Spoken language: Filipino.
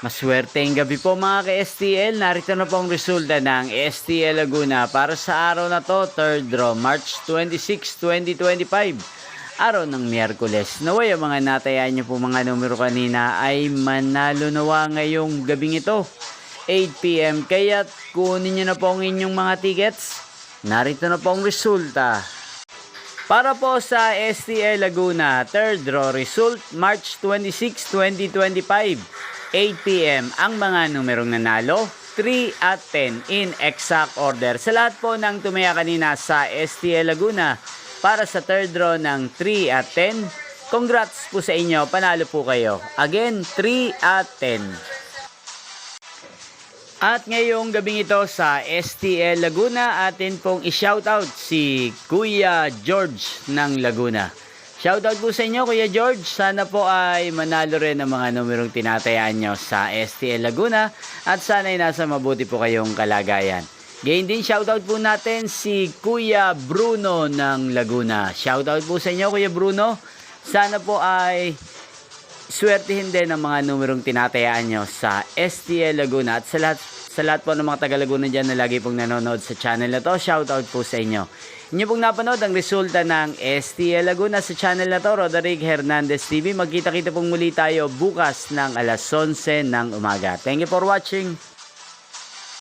Maswerteng gabi po mga ka-STL. Narito na po ang resulta ng STL Laguna para sa araw na to, 3rd draw, March 26, 2025. Araw ng Miyerkules. Naway ang mga natayaan nyo po mga numero kanina ay manalo nawa ngayong gabing ito, 8 PM. Kaya't kunin nyo na po ang inyong mga tickets. Narito na po ang resulta. Para po sa STL Laguna, 3rd draw result, March 26, 2025. 8 PM ang mga numerong nanalo, 3 at 10 in exact order. Sa lahat po ng tumaya kanina sa STL Laguna para sa 3rd draw ng 3 at 10, congrats po sa inyo, panalo po kayo. Again, 3 at 10. At ngayong gabing ito sa STL Laguna, atin pong i-shoutout si Kuya George ng Laguna. Shoutout po sa inyo, Kuya George. Sana po ay manalo rin ang mga numerong tinatayaan nyo sa STL Laguna at sana ay nasa mabuti po kayong kalagayan. Gayon din, shoutout po natin si Kuya Bruno ng Laguna. Shoutout po sa inyo, Kuya Bruno. Sana po ay swertihin din ang mga numerong tinatayaan nyo sa STL Laguna. At sa lahat po ng mga taga Laguna dyan na lagi pong nanonood sa channel na to, shoutout po sa inyo. Inyo pong napanood ang resulta ng STL Laguna sa channel na to, Roderick Hernandez TV. Magkita-kita pong muli tayo bukas ng alas 11 ng umaga. Thank you for watching.